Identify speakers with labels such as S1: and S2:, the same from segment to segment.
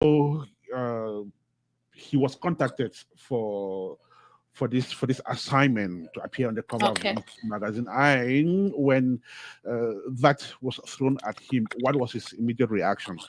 S1: uh, he was contacted for this assignment to appear on the cover of
S2: Okay.
S1: this magazine. And when that was thrown at him, what was his immediate reaction?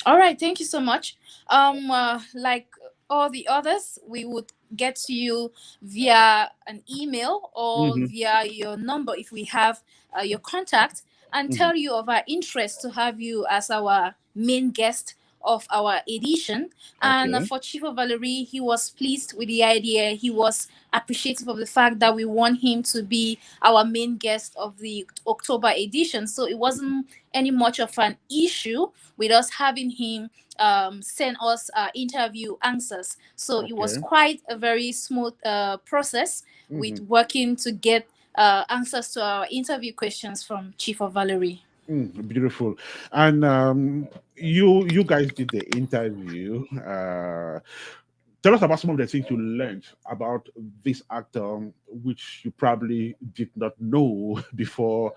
S2: All right, thank you so much. Like all the others, we would get to you via an email or
S1: Hmm.
S2: via your number if we have your contact, and
S1: Hmm.
S2: tell you of our interest to have you as our main guest of our edition. And
S1: Okay.
S2: for Chief of Valerie, he was pleased with the idea. He was appreciative of the fact that we want him to be our main guest of the October edition. So it wasn't any much of an issue with us having him send us interview answers. So it was
S1: Okay.
S2: quite a very smooth process
S1: Hmm.
S2: with working to get answers to our interview questions from Chief of Valerie.
S1: Beautiful. And you guys did the interview. Tell us about some of the things you learned about this actor, which you probably did not know before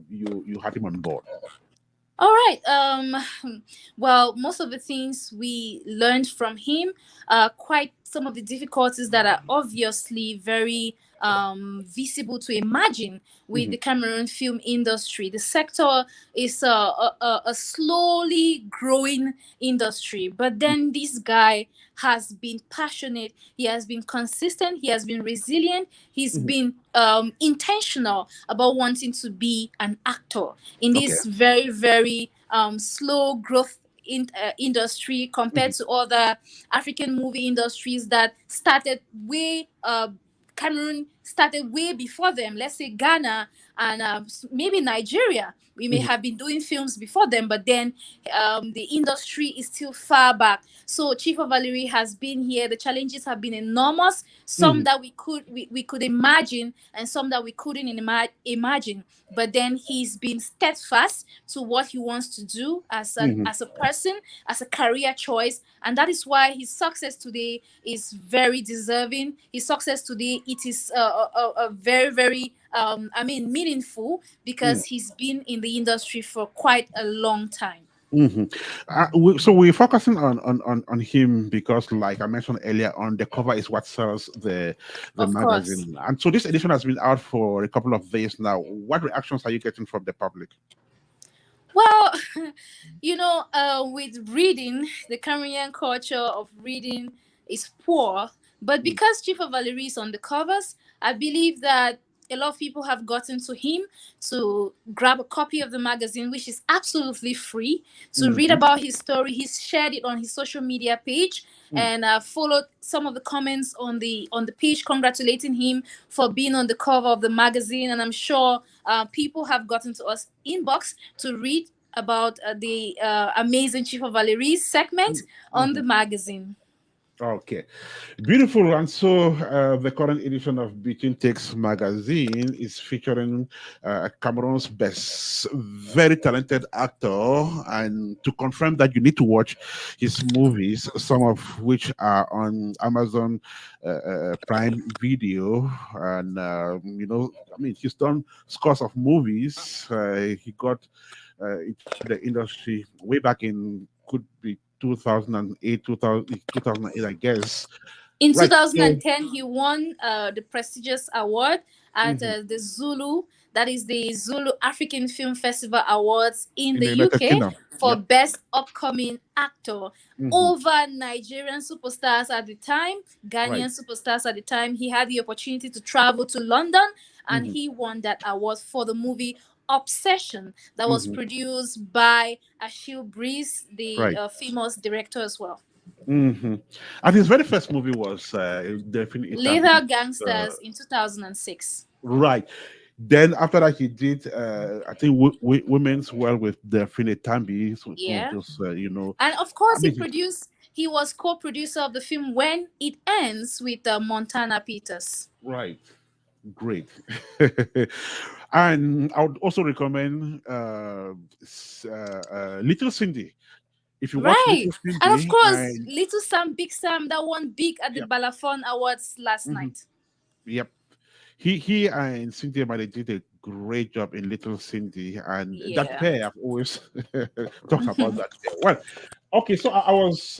S1: you had him on board.
S2: All right. Well, most of the things we learned from him, quite some of the difficulties that are obviously very visible to imagine with
S1: Hmm.
S2: the Cameroon film industry. The sector is a slowly growing industry, but then this guy has been passionate. He has been consistent. He has been resilient. He's
S1: Hmm.
S2: been intentional about wanting to be an actor in
S1: Okay.
S2: this very very slow growth industry compared
S1: Hmm.
S2: to other African movie industries that started way Cameroon started way before them. Let's say Ghana and maybe Nigeria. We may
S1: Hmm.
S2: have been doing films before them, but then the industry is still far back. So Chief of Valerie has been here. The challenges have been enormous. Some
S1: Hmm.
S2: that we could imagine, and some that we couldn't imagine. But then he's been steadfast to what he wants to do
S1: Hmm.
S2: as a person, as a career choice, and that is why his success today is very deserving. His success today, it is a very very I mean meaningful, because he's been in the industry for quite a long time.
S1: Hmm. So we're focusing on him because, like I mentioned earlier, on the cover is what sells the
S2: Of course.
S1: magazine, and so this edition has been out for a couple of days now. What reactions are you getting from the public?
S2: Well, with reading, the Cameroonian culture of reading is poor. But
S1: Mm.
S2: because Chief of Valerie is on the covers, I believe that a lot of people have gotten to him to grab a copy of the magazine, which is absolutely free, to read
S1: Mhm.
S2: about his story. He's shared it on his social media page,
S1: Mm.
S2: and followed some of the comments on the page congratulating him for being on the cover of the magazine. And I'm sure people have gotten to us inbox to read about the amazing Chief of Valerie's segment on the
S1: Mhm.
S2: magazine.
S1: Okay, beautiful. And so the current edition of Between Takes magazine is featuring Cameroon's best, very talented actor. And to confirm that, you need to watch his movies, some of which are on Amazon Prime Video. And, I mean, he's done scores of movies. He got into the industry way back in, could be 2008, 2008, I guess.
S2: In
S1: Right. So,
S2: 2010, he won the prestigious award at
S1: mhm,
S2: the Zulu, that is the Zulu African Film Festival Awards in
S1: in
S2: the
S1: the United
S2: UK,
S1: Kingdom.
S2: for
S1: Yep.
S2: Best Upcoming Actor
S1: Hmm.
S2: over Nigerian superstars at the time,
S1: Right.
S2: Ghanaian superstars at the time. He had the opportunity to travel to London, and
S1: Hmm.
S2: he won that award for the movie Obsession, that was
S1: Hmm.
S2: produced by Achille Breeze, the
S1: Right.
S2: famous director as well.
S1: Hmm. And his very first movie was definitely
S2: Leather
S1: Italy.
S2: Gangsters in 2006.
S1: Right. Then after that, he did, I think, Women's Well with Delphine Tambi. So some of
S2: Yeah.
S1: those,
S2: And of course,
S1: amazing.
S2: he was co producer of the film When It Ends with Montana Peters.
S1: Right. Great. And I would also recommend Little Cindy. If you watch
S2: Right.
S1: Little
S2: And of
S1: Cindy,
S2: course,
S1: and
S2: Little Sam, Big Sam, that won big at the
S1: yep,
S2: Balafon Awards last
S1: mhm,
S2: night.
S1: yep, he and Cynthia Made did a great job in Little Cindy, and that
S2: Yeah.
S1: pair I've always talked about that pair. Well, okay, so I was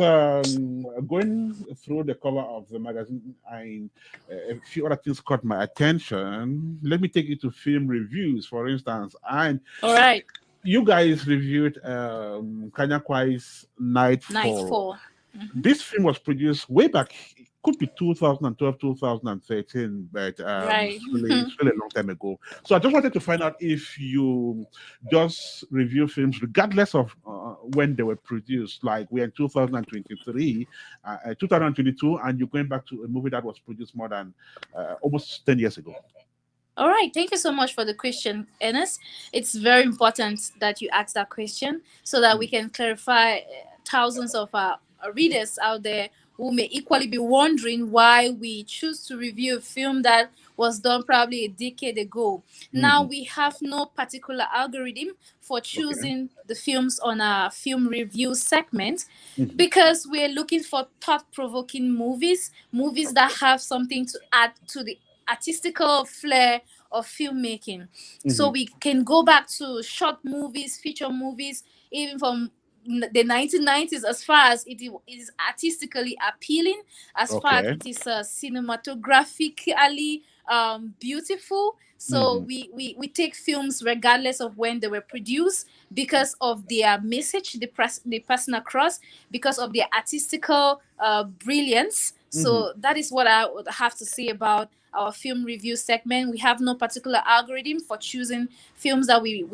S1: going through the cover of the magazine, and a few other things caught my attention. Let me take you to film reviews, for instance, and
S2: All right.
S1: you guys reviewed Kanya Kwai's Nightfall.
S2: Nightfall. Mhm.
S1: This film was produced way back. It could be 2012, 2013, but
S2: Right.
S1: it's really a long time ago. So I just wanted to find out if you just review films regardless of when they were produced. Like we're in 2023, 2022, and you're going back to a movie that was produced more than almost 10 years ago.
S2: All right. Thank you so much for the question, Ernest. It's very important that you ask that question so that we can clarify thousands of readers out there who may equally be wondering why we choose to review a film that was done probably a decade ago. Now,
S1: Mhm.
S2: we have no particular algorithm for
S1: Okay.
S2: choosing the films on our film review segment
S1: Mhm.
S2: because we're looking for thought-provoking movies, movies that have something to add to the artistical flair of filmmaking. So
S1: Mhm.
S2: we can go back to short movies, feature movies, even from the 1990s, as far as it is artistically appealing, as far as
S1: Okay.
S2: it is cinematographically beautiful. So
S1: Mhm.
S2: we take films regardless of when they were produced because of their message they passing across, because of their artistical brilliance.
S1: Mhm.
S2: So that is what I would have to say about our film review segment. We have no particular algorithm for choosing films that we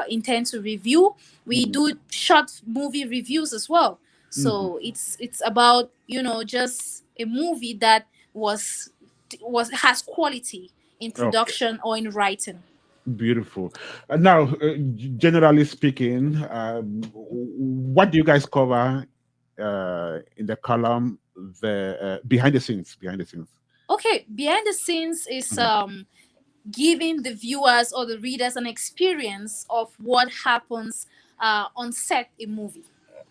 S2: intend to review. We
S1: Mhm.
S2: do short movie reviews as well.
S1: Mhm.
S2: So it's about just a movie that was has quality in
S1: Okay.
S2: production or in writing.
S1: Beautiful. Now, generally speaking, what do you guys cover in the column, the behind the scenes? Behind the scenes.
S2: Okay, behind the scenes is
S1: Mhm.
S2: giving the viewers or the readers an experience of what happens on set in movie.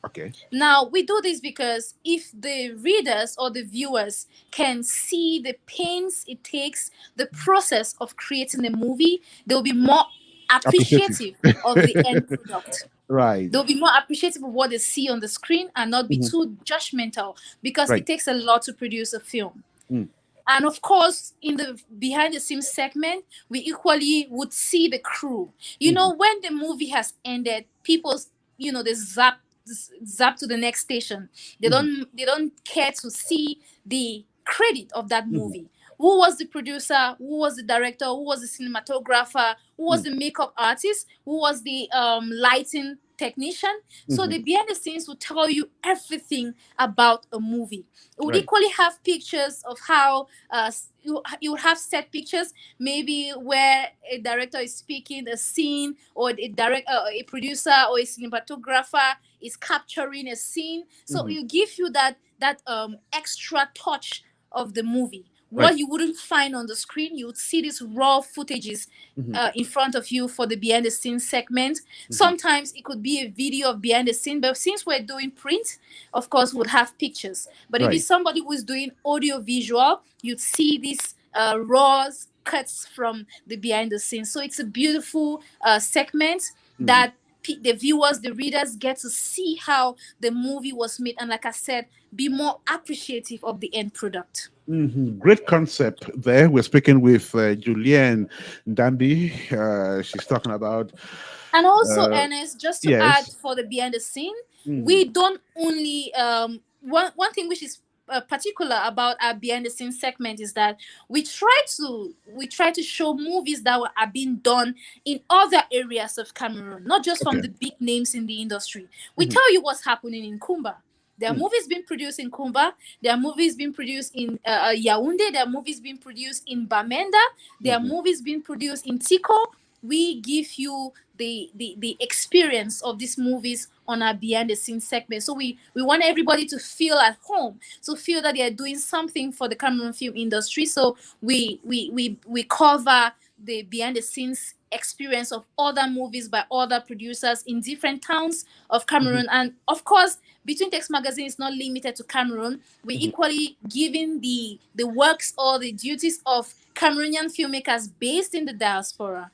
S1: Okay.
S2: Now, we do this because if the readers or the viewers can see the pains it takes, the process of creating a movie, they'll be more
S1: Appreciative.
S2: appreciative of the end product.
S1: Right.
S2: They'll be more appreciative of what they see on the screen and not be
S1: Mhm.
S2: too judgmental because it
S1: Right.
S2: takes a lot to produce a film.
S1: Mm.
S2: And of course, in the behind the scenes segment, we equally would see the crew.
S1: Mhm.
S2: When the movie has ended, people, they zap to the next station. They
S1: Mhm.
S2: don't care to see the credit of that
S1: Mhm.
S2: movie. Who was the producer? Who was the director? Who was the cinematographer? Who was
S1: Mm.
S2: the makeup artist? Who was the lighting technician? So
S1: Mhm.
S2: the behind the scenes will tell you everything about a movie. It would
S1: Right.
S2: equally have pictures of how you would have set pictures, maybe where a director is speaking a scene, or a producer or a cinematographer is capturing a scene. So
S1: Mhm.
S2: it give you that extra touch of the movie.
S1: Right.
S2: What you wouldn't find on the screen, you would see these raw footages
S1: Mhm.
S2: in front of you for the behind the scenes segment.
S1: Mhm.
S2: Sometimes it could be a video of behind the scene, but since we're doing print, of course, would have pictures. But if
S1: Right.
S2: it's somebody who's doing audio visual, you'd see these raw cuts from the behind the scenes. So it's a beautiful segment
S1: Mhm.
S2: that the viewers, the readers get to see how the movie was made, and like I said, be more appreciative of the end product.
S1: Mhm. Great concept there. We're speaking with Julienne Ndambi. She's talking about,
S2: And also,
S1: uh,
S2: Ernest, just to add
S1: yes.
S2: for the behind the scene,
S1: Mhm.
S2: we don't only one thing which is particular about our behind the scenes segment is that we try to show movies that are being done in other areas of Cameroon, not just from
S1: Okay.
S2: the big names in the industry. We
S1: Mhm.
S2: tell you what's happening in Kumba. There are
S1: Mm.
S2: movies being produced in Kumba. There are movies being produced in Yaoundé. There are movies being produced in Bamenda. There are
S1: Mhm.
S2: movies being produced in Tiko. We give you the experience of these movies on our behind the scenes segment. So we want everybody to feel at home, to feel that they are doing something for the Cameroon film industry. So we cover the behind the scenes experience of other movies by other producers in different towns of
S1: Mhm.
S2: Cameroon. And of course, Between Text Magazine is not limited to Cameroon. We
S1: Mhm.
S2: equally giving the works or the duties of Cameroonian filmmakers based in the diaspora.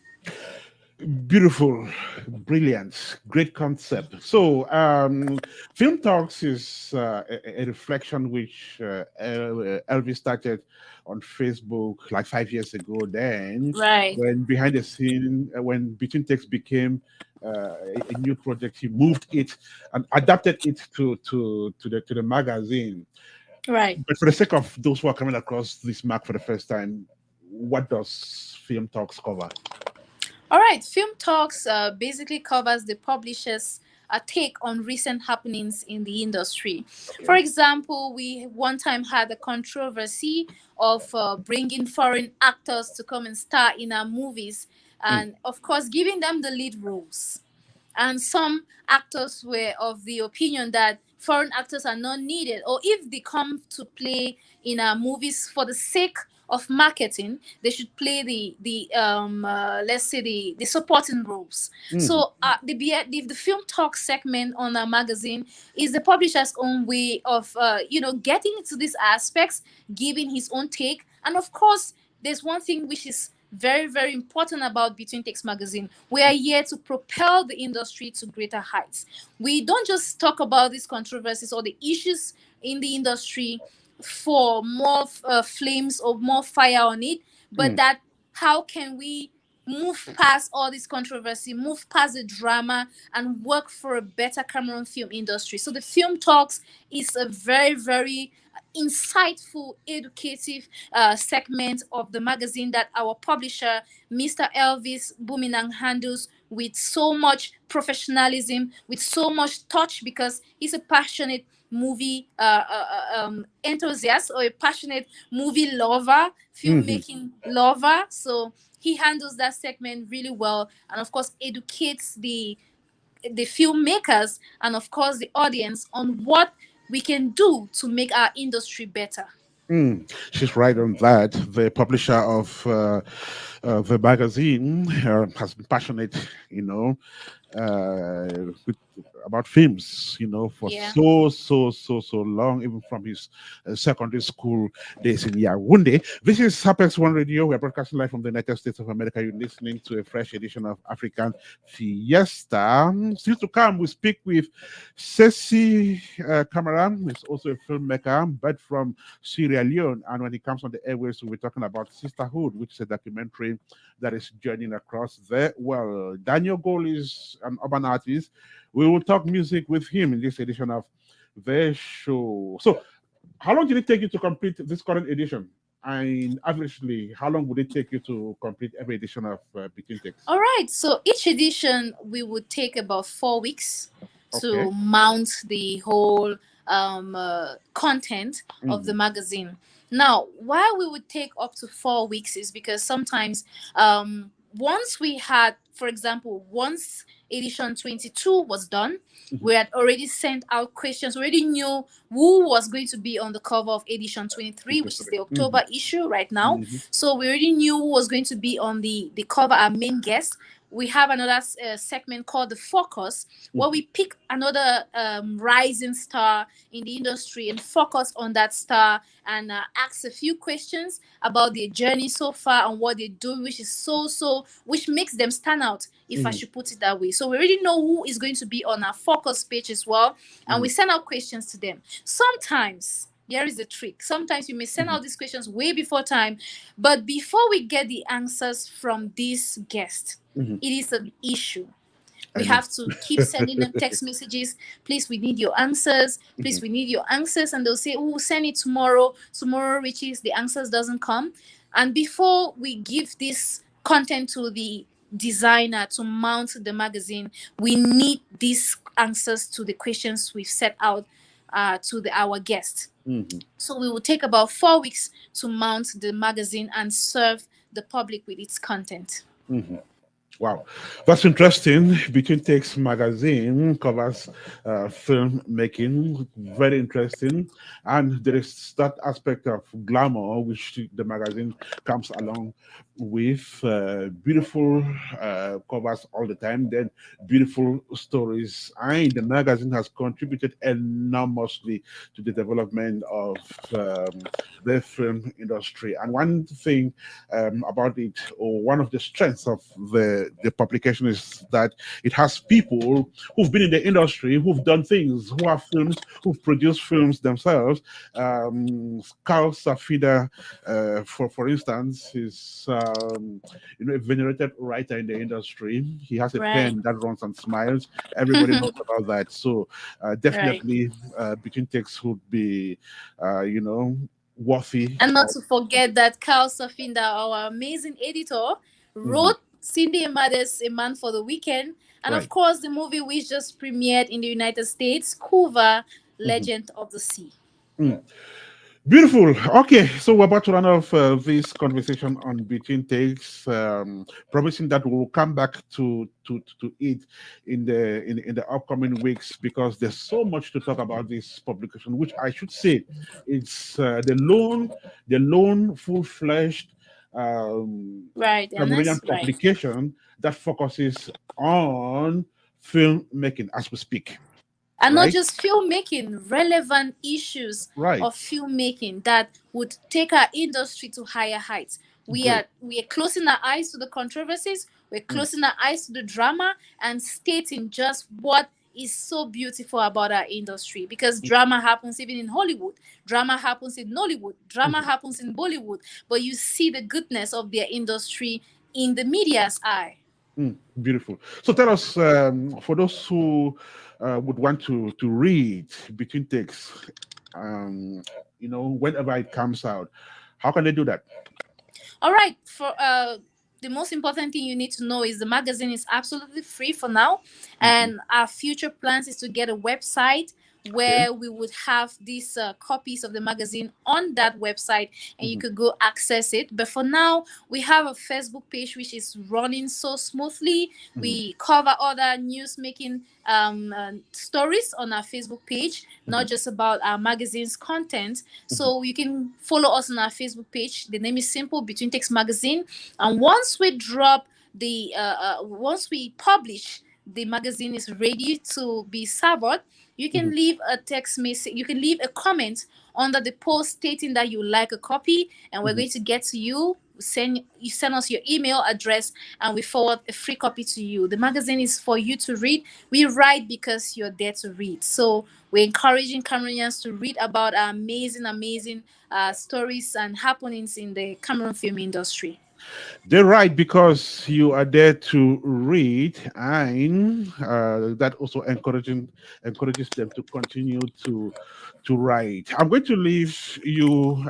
S1: Beautiful, brilliant, great concept. So, Film Talks is a reflection which Elvis started on Facebook like 5 years ago. Then,
S2: Right.
S1: when behind the scene, when Between Takes became a new project, he moved it and adapted it to the magazine.
S2: Right.
S1: But for the sake of those who are coming across this mark for the first time, what does Film Talks cover?
S2: All right, Film Talks basically covers the publisher's take on recent happenings in the industry. For
S1: Okay.
S2: example, we one time had a controversy of bringing foreign actors to come and star in our movies,
S1: Mm,
S2: and of course, giving them the lead roles. And some actors were of the opinion that foreign actors are not needed, or if they come to play in our movies for the sake of marketing, they should play the let's say the supporting roles.
S1: mhm,
S2: So the film talk segment on our magazine is the publisher's own way of getting into these aspects, giving his own take. And of course, there's one thing which is very, very important about Between Takes magazine. We are here to propel the industry to greater heights. We don't just talk about these controversies or the issues in the industry for more flames or more fire on it, but
S1: mm,
S2: that how can we move past all this controversy, move past the drama, and work for a better Cameroon film industry. So the Film Talks is a very, very insightful, educative segment of the magazine that our publisher, Mr. Elvis Buminang, handles with so much professionalism, with so much touch, because he's a passionate movie enthusiast, or a passionate movie lover,
S1: mhm,
S2: filmmaking lover. So he handles that segment really well, and of course educates the filmmakers and of course the audience on what we can do to make our industry better.
S1: mm. She's right on that. The publisher of the magazine has been passionate, you know, with, about films, for
S2: Yeah.
S1: so long, even from his secondary school days in Yaoundé. This is Apex One Radio. We're broadcasting live from the United States of America. You're listening to a fresh edition of African Fiesta. Still to come, we speak with Sessy Kamara, who's also a filmmaker, but from Sierra Leone. And when he comes on the airways, we'll be talking about Sisterhood, which is a documentary that is journeying across the world. Danio Gold is an urban artist. We will talk music with him in this edition of the show. So, how long did it take you to complete this current edition? And averagely, how long would it take you to complete every edition of Between Takes?
S2: All right. So each edition we would take about 4 weeks
S1: Okay.
S2: to mount the whole content of the
S1: Mhm.
S2: magazine. Now, why we would take up to 4 weeks is because sometimes once we had, for example, once edition 22 was done,
S1: Mhm.
S2: we had already sent out questions. We already knew who was going to be on the cover of edition 23, which is
S1: Interesting.
S2: the
S1: Mhm.
S2: October issue right now.
S1: Mhm.
S2: So we already knew who was going to be on the cover, our main guest. We have another segment called the Focus, where
S1: Mhm.
S2: we pick another rising star in the industry and focus on that star, and ask a few questions about their journey so far and what they do, which is which makes them stand out, if I
S1: Mhm.
S2: should put it that way. So we already know who is going to be on our Focus page as well, and we
S1: Mhm.
S2: send out questions to them. Sometimes here is the trick. Sometimes we may send
S1: Mhm.
S2: out these questions way before time, but before we get the answers from this guest,
S1: Mhm.
S2: it is an issue.
S1: I
S2: We
S1: know.
S2: have to keep sending them text messages. Please, we need your answers. Please,
S1: Mhm.
S2: we need your answers. And they'll say, oh, send it tomorrow. Tomorrow reaches, the answers doesn't come. And before we give this content to the designer to mount the magazine, we need these answers to the questions we've set out to our guests.
S1: Mhm.
S2: So we will take about 4 weeks to mount the magazine and serve the public with its content.
S1: Mhm. Wow, that's interesting. Between Takes magazine covers film making, very interesting, and there is that aspect of glamour which the magazine comes along with beautiful covers all the time, then beautiful stories. And the magazine has contributed enormously to the development of the film industry. And one thing about it, or one of the strengths of the publication, is that it has people who've been in the industry, who've done things, who have films, who've produced films themselves. Carl Safida, for instance, is a venerated writer in the industry. He has a
S2: Right.
S1: pen that runs on smiles. Everybody knows about that. So
S2: Right.
S1: definitely, Between Takes would be, you know, worthy
S2: And not
S1: of.
S2: to forget that Carl Safinda, our amazing editor,
S1: Mhm.
S2: wrote Cindy Amade's A Man for the Weekend. And of
S1: Right.
S2: course, the movie which just premiered in the United States, Cuba,
S1: Mhm.
S2: Legend of the Sea.
S1: Mm. Beautiful. Okay, so we're about to run off this conversation on Between Takes, promising that we'll come back to it in the upcoming weeks, because there's so much to talk about this publication, which I should say it's the lone full-fledged um,
S2: Right,
S1: Cameroonian
S2: Ernest? Right.
S1: publication that focuses on filmmaking as we speak.
S2: And not
S1: Right.
S2: just filmmaking, relevant issues
S1: Right.
S2: of filmmaking that would take our industry to higher heights. we
S1: Great.
S2: are we are closing our eyes to the controversies, we're
S1: Mm.
S2: closing our eyes to the drama, and stating just what is so beautiful about our industry, because drama happens even in Hollywood, drama happens in Nollywood, drama
S1: Mhm.
S2: happens in Bollywood, but you see the goodness of their industry in the media's eye.
S1: Beautiful. So tell us, for those who would want to read Between Takes, um, whenever it comes out, how can they do that?
S2: All right, for the most important thing you need to know is the magazine is absolutely free for now,
S1: Mhm.
S2: and our future plans is to get a website
S1: Okay.
S2: where we would have these copies of the magazine on that website, and you
S1: Mhm.
S2: could go access it. But for now, we have a Facebook page which is running so smoothly.
S1: Mhm.
S2: We cover other news making stories on our Facebook page, not
S1: Mhm.
S2: just about our magazine's content.
S1: Mhm.
S2: So you can follow us on our Facebook page. The name is simple, Between Text Magazine. And once we publish, the magazine is ready to be served. You can
S1: Mhm.
S2: leave a text message, you can leave a comment under the post stating that you like a copy, and we're
S1: Mhm.
S2: going to get to you. Send us your email address, and we forward a free copy to you. The magazine is for you to read. We write because you're there to read. So we're encouraging Cameroonians to read about our amazing stories and happenings in the Cameroon film industry.
S1: They're right, because you are there to read, and that also encourages them to continue to write. I'm going to leave you,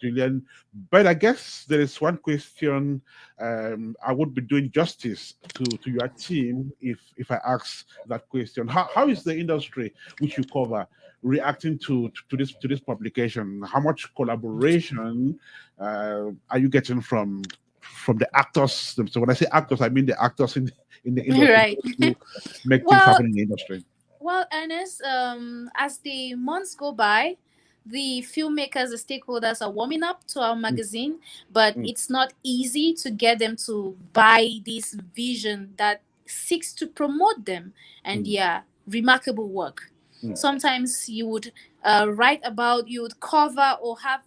S1: Julian, but I guess there is one question I would be doing justice to your team if I ask that question. How is the industry which you cover reacting to this publication? How much collaboration are you getting from the actors? So when I say actors, I mean the actors in the industry,
S2: Right.
S1: those who make things
S2: Well,
S1: happen in the industry.
S2: Ernest, as the months go by, the filmmakers, the stakeholders are warming up to our
S1: Mm,
S2: magazine, but
S1: mm,
S2: it's not easy to get them to buy this vision that seeks to promote them and
S1: mm,
S2: their remarkable work.
S1: mm,
S2: Sometimes you would cover or have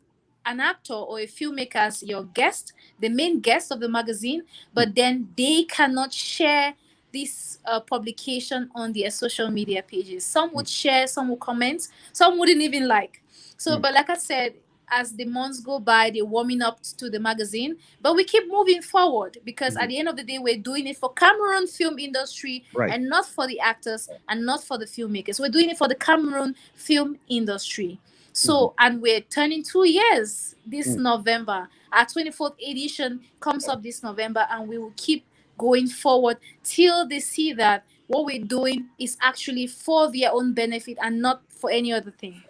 S2: an actor or a filmmaker as your guest, the main guest of the magazine,
S1: mm,
S2: but then they cannot share this publication on their social media pages. Some
S1: mm,
S2: would share, some would comment, some wouldn't even like. So,
S1: mm,
S2: but like I said, as the months go by, they're warming up to the magazine. But we keep moving forward because at
S1: mm.
S2: the end of the day, we're doing it for Cameroon film industry
S1: Right.
S2: and not for the actors and not for the filmmakers. We're doing it for the Cameroon film industry.
S1: Mhm,
S2: So, and we're turning 2 years this
S1: mm.
S2: November. Our 24th edition comes up this November, and we will keep going forward till they see that what we're doing is actually for their own benefit and not for any other thing.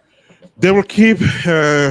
S1: They will keep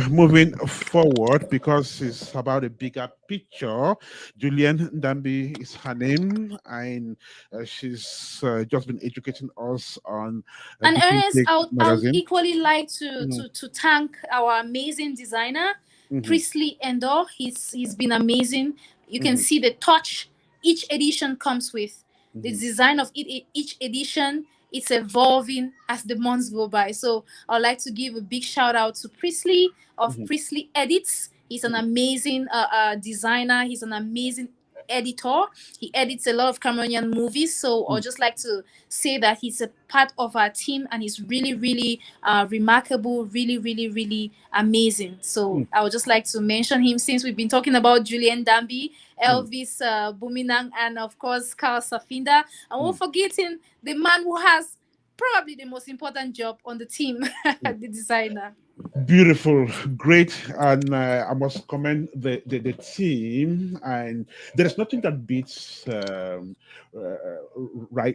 S1: moving forward because it's about a bigger picture. Julienne Ndambi is her name, and she's just been educating us on
S2: And
S1: Between
S2: Ernest,
S1: Takes
S2: I would
S1: magazine.
S2: equally like to,
S1: Mhm.
S2: to, to thank our amazing designer.
S1: Mhm.
S2: Priestley Endor. He's been amazing. You can
S1: Mhm.
S2: see the touch each edition comes with. The
S1: Mhm.
S2: design of each edition, it's evolving as the months go by. So I'd like to give a big shout out to Priestley of
S1: Mhm.
S2: Priestley Edits. He's an
S1: Mhm.
S2: amazing designer. He's an amazing editor. He edits a lot of Cameroonian movies. So I'd
S1: Mhm.
S2: just like to say that he's a part of our team and he's really, really remarkable, really, really, really amazing. So
S1: Mhm.
S2: I would just like to mention him since we've been talking about Julienne Ndambi,
S1: Mhm.
S2: Elvis Buminang, and of course Carl Safinda. And we're
S1: Mhm.
S2: forgetting the man who has probably the most important job on the team,
S1: Mhm.
S2: the designer.
S1: Beautiful, great, and I must commend the team. And there is nothing that beats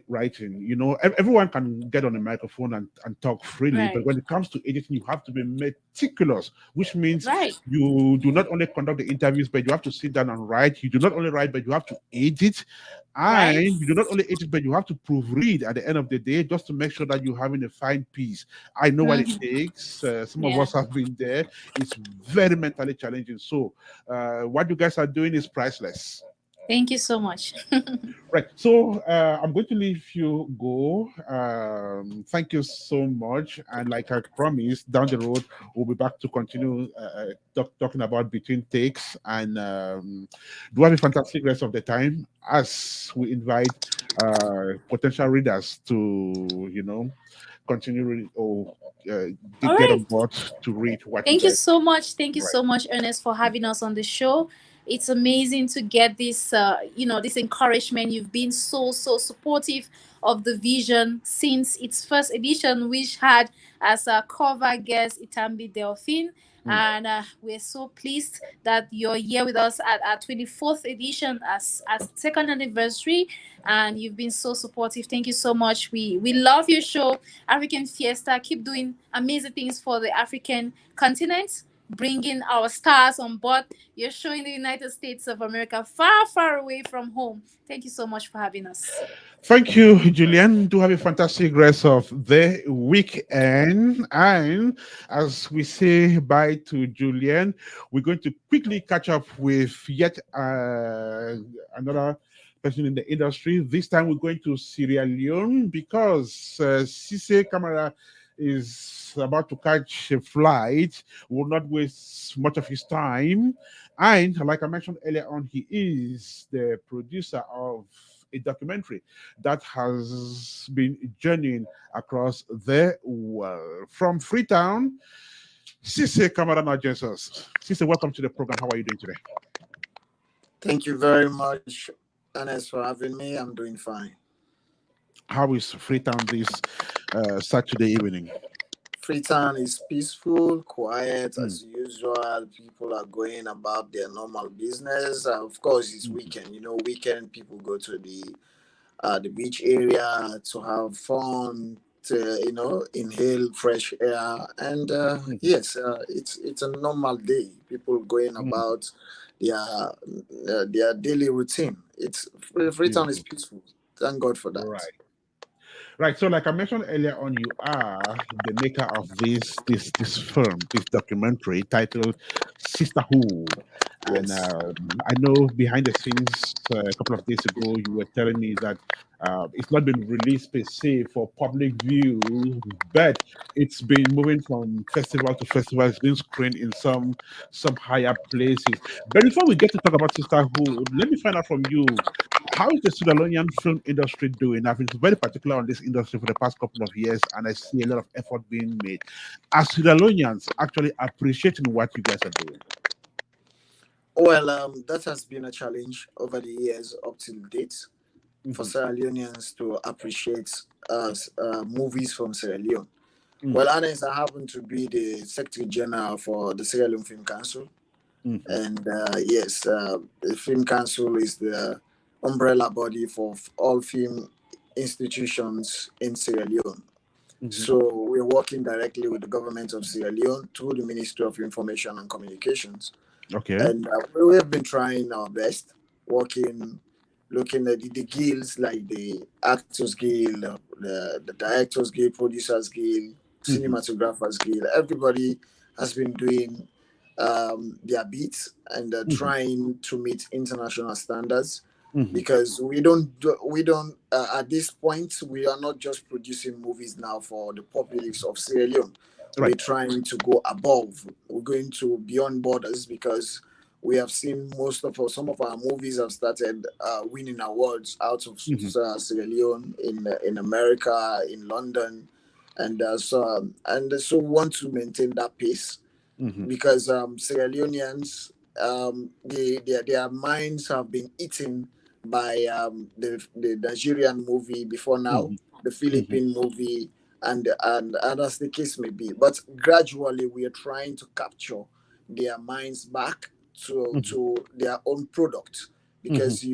S1: writing. You know, everyone can get on a microphone and talk freely, but
S2: Right,
S1: when it comes to editing, you have to be meticulous, which means
S2: right.
S1: you do not only conduct the interviews, but you have to sit down and write. You do not only write, but you have to edit,
S2: Right.
S1: and you do not only edit, but you have to proofread at the end of the day just to make sure that you're having a fine piece. I know what it
S2: Mhm.
S1: takes. Some of
S2: Yeah.
S1: us have been there. It's very mentally challenging. So, what you guys are doing is priceless.
S2: Thank you so much.
S1: Right. So, I'm going to leave you go. Thank you so much. And like I promised, down the road, we'll be back to continue talking about between takes. And do have a fantastic rest of the time as we invite potential readers to, continue reading or
S2: All
S1: get
S2: right.
S1: on board to read what you
S2: Thank you
S1: guys
S2: so much. Thank you
S1: write.
S2: so much, Ernest, for having us on the show. It's amazing to get this, this encouragement. You've been so supportive of the vision since its first edition, which had as a cover guest Itambi Delphine.
S1: Mm.
S2: And we're so pleased that you're here with us at our 24th edition as second anniversary. And you've been so supportive. Thank you so much. We love your show, African Fiesta. Keep doing amazing things for the African continent, bringing our stars on board. You're showing the United States of America far away from home. Thank you so much for having us.
S1: Thank you, Julian. Do have a fantastic rest of the weekend. And as we say bye to Julian, we're going to quickly catch up with yet another person in the industry. This time we're going to Sierra Leone because Sessy Kamara is about to catch a flight. Will not waste much of his time. And like I mentioned earlier on, he is the producer of a documentary that has been journeying across the world. From Freetown, Sissy Kamara now joins us. Sissy, welcome to the program. How are you doing today?
S3: Thank you very much, Ernest, for having me. I'm doing fine.
S1: How is Freetown this Saturday evening?
S3: Freetown is peaceful, quiet
S1: Mm,
S3: as usual. People are going about their normal business. Of course, it's
S1: mm,
S3: weekend. Weekend people go to the beach area to have fun, to inhale fresh air, and
S1: mm,
S3: yes, it's a normal day. People going
S1: mm.
S3: about their daily routine. Freetown is
S1: Beautiful.
S3: peaceful. Thank God for that.
S1: Right. Right. So, like I mentioned earlier on, you are the maker of this film, this documentary titled Sisterhood. And
S3: Yes.
S1: I know behind the scenes a couple of days ago, you were telling me that it's not been released per se for public view, but it's been moving from festival to festival. It's been screened in some higher places. But before we get to talk about Sisterhood, let me find out from you, how is the Sierra Leonean film industry doing? I've been very particular on this industry for the past couple of years, and I see a lot of effort being made. Are Sierra Leoneans actually appreciating what you guys are doing?
S3: Well, that has been a challenge over the years up till date for
S1: Mhm,
S3: Sierra Leoneans to appreciate movies from Sierra Leone.
S1: mm,
S3: Well, honest, I happen to be the Secretary General for the Sierra Leone Film Council.
S1: mhm,
S3: And yes, the Film Council is the umbrella body for all film institutions in Sierra Leone.
S1: mhm.
S3: So we're working directly with the government of Sierra Leone through the Ministry of Information and Communications,
S1: Okay.
S3: and we have been trying our best, working, looking at the guilds like the Actors Guild, the Directors Guild, Producers Guild,
S1: Mhm,
S3: Cinematographers Guild. Everybody has been doing their beats and
S1: Mhm.
S3: trying to meet international standards,
S1: Mhm.
S3: because we don't at this point we are not just producing movies now for the populace of Sierra Leone. We're
S1: Right.
S3: trying to go above. We're going to beyond borders, because we have seen some of our movies have started winning awards out of
S1: Mhm.
S3: Sierra Leone, in America, in London, and so we want to maintain that pace,
S1: Mhm.
S3: because Sierra Leoneans, their minds have been eaten by the Nigerian movie before now,
S1: Mhm.
S3: the
S1: Mhm.
S3: Philippine movie, and as the case may be. But gradually, we are trying to capture their minds back
S1: Mhm.
S3: to their own product,
S1: Mhm.
S3: because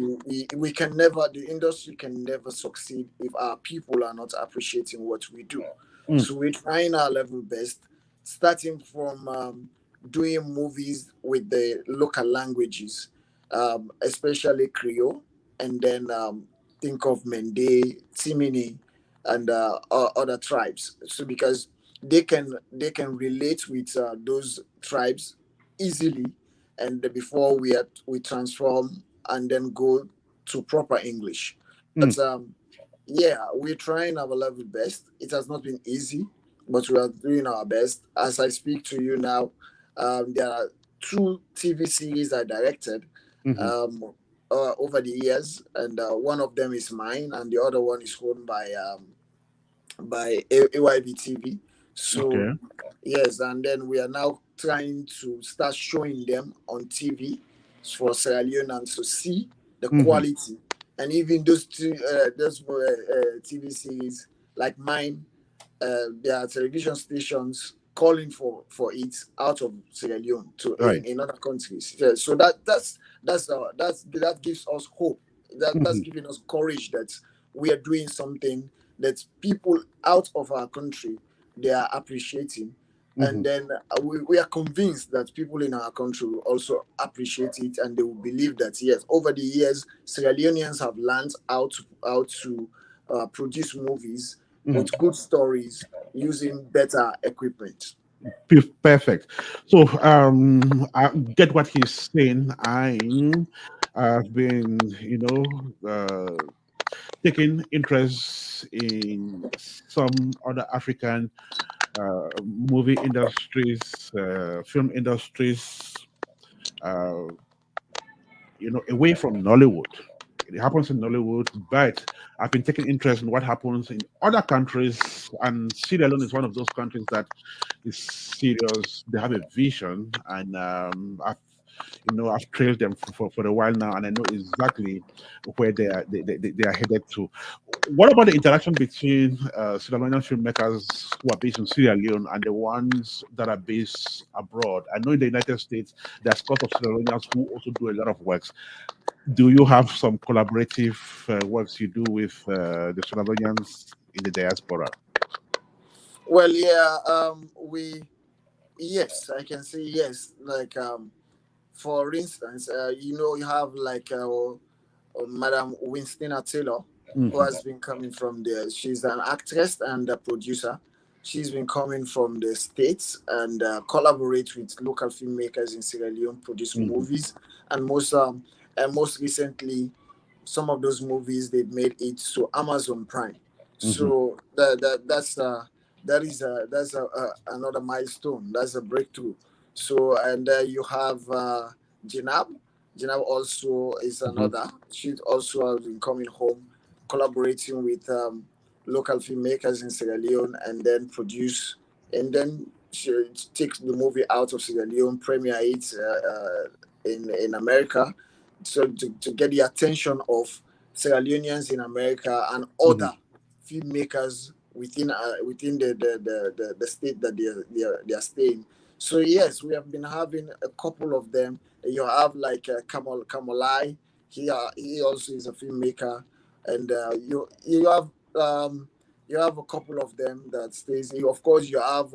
S3: we can never, the industry can never succeed if our people are not appreciating what we do.
S1: Mm.
S3: So we're trying our level best, starting from doing movies with the local languages, especially Creole, and then think of Mende, Timini, and other tribes. So because they can relate with those tribes easily, and before we transform and then go to proper English.
S1: Mm.
S3: But yeah, we're trying our level best. It has not been easy, but we are doing our best. As I speak to you now, there are two TV series I directed
S1: Mhm.
S3: over the years, and one of them is mine, and the other one is owned by AYB TV. So
S1: Okay.
S3: yes, and then we are now trying to start showing them on TV for Sierra Leoneans to see the
S1: Mhm.
S3: quality, and even those TV series like mine, there are television stations calling for it out of Sierra Leone to
S1: Right.
S3: in other countries. Yeah, so that gives us hope. That's
S1: Mhm.
S3: giving us courage that we are doing something that people out of our country, they are appreciating. And
S1: Mhm.
S3: then we are convinced that people in our country will also appreciate it, and they will believe that yes, over the years, Sierra Leoneans have learned how to produce movies
S1: Mhm.
S3: with good stories using better equipment.
S1: Perfect. So, I get what he's saying. I've been, taking interest in some other African movie industries, film industries, uh, away from Nollywood. It happens in Nollywood, but I've been taking interest in what happens in other countries, and Sierra Leone is one of those countries that is serious. They have a vision, and I've trailed them for a while now, and I know exactly where they are headed to. What about the interaction between Sierra Leonean filmmakers who are based in Sierra Leone and the ones that are based abroad? I know in the United States there's a lot of Sierra Leoneans who also do a lot of works. Do you have some collaborative works you do with the Sierra Leoneans in the diaspora?
S3: Well, yeah, we yes, I can say yes. Like for instance, you have like Madam Winston Taylor, who
S1: Hmm.
S3: has been coming from there. She's an actress and a producer. She's been coming from the States and collaborate with local filmmakers in Sierra Leone, produce
S1: Hmm.
S3: movies, and most recently, some of those movies they've made it to Amazon Prime.
S1: Hmm.
S3: So that's another milestone. That's a breakthrough. So and you have Jinab. Jinab also is
S1: Hmm.
S3: another. She also has been coming home, collaborating with local filmmakers in Sierra Leone, and then produce, and then she takes the movie out of Sierra Leone, premiere it in America, so to get the attention of Sierra Leoneans in America and
S1: Hmm.
S3: other filmmakers within the state that they are staying. So yes, we have been having a couple of them. You have like Kamalai. He also is a filmmaker, and um, you have a couple of them that stays. Of course, you have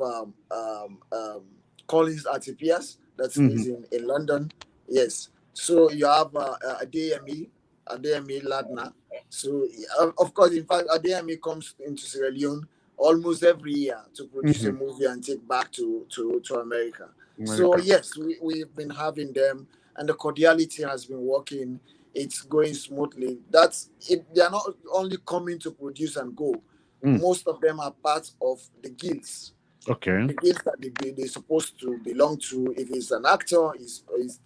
S3: Collins Artipias that
S1: Hmm.
S3: stays in London. Yes. So you have Adeyemi Ladna. So of course, in fact, Adeyemi comes into Sierra Leone almost every year to produce a
S1: Mhm.
S3: movie and take back to America. So
S1: America.
S3: yes, we've been having them, and the cordiality has been working. It's going smoothly. That's it. They are not only coming to produce and go.
S1: Mm.
S3: Most of them are part of the guilds,
S1: Okay.
S3: the guilds that they're supposed to belong to. If he's an actor,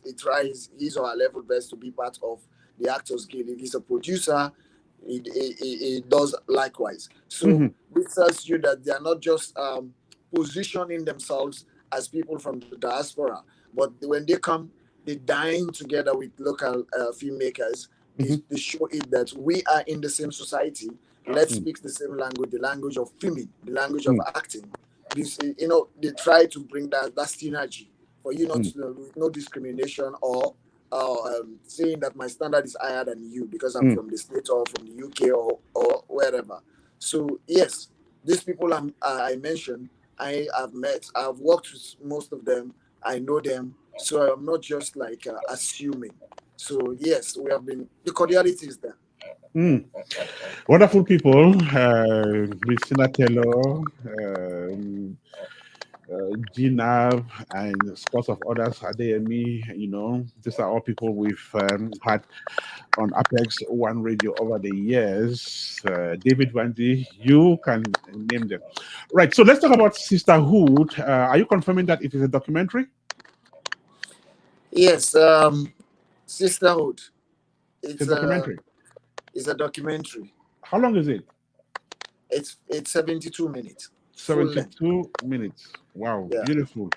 S3: he tries his or her level best to be part of the Actors Guild. If he's a producer, he does likewise. So
S1: Hmm.
S3: this tells you that they are not just positioning themselves as people from the diaspora, but when they come, they dine together with local filmmakers.
S1: Hmm.
S3: They show it that we are in the same society. Let's speak the same language, the language of filming, the language of
S1: Mm.
S3: acting. This, they try to bring that synergy for you not
S1: Mm.
S3: to, with no discrimination or saying that my standard is higher than you because I'm
S1: Mm.
S3: from the States or from the UK or wherever. So yes, these people I mentioned, I have met, I've worked with most of them. I know them, so I'm not just like assuming. So yes, we have been, the cordiality is there.
S1: Mm. Wonderful people. Christina Taylor, Ginav, and scores of others, Adeyemi, these are all people we've had on Apex One Radio over the years. David Wandy, you can name them. Right, so let's talk about Sisterhood. Are you confirming that it is a documentary?
S3: Yes, Sisterhood.
S1: It's a
S3: It's a
S1: documentary.
S3: it's a documentary.
S1: How long is it?
S3: It's 72 minutes, full length.
S1: 72 minutes. Wow,
S3: Yeah.
S1: beautiful.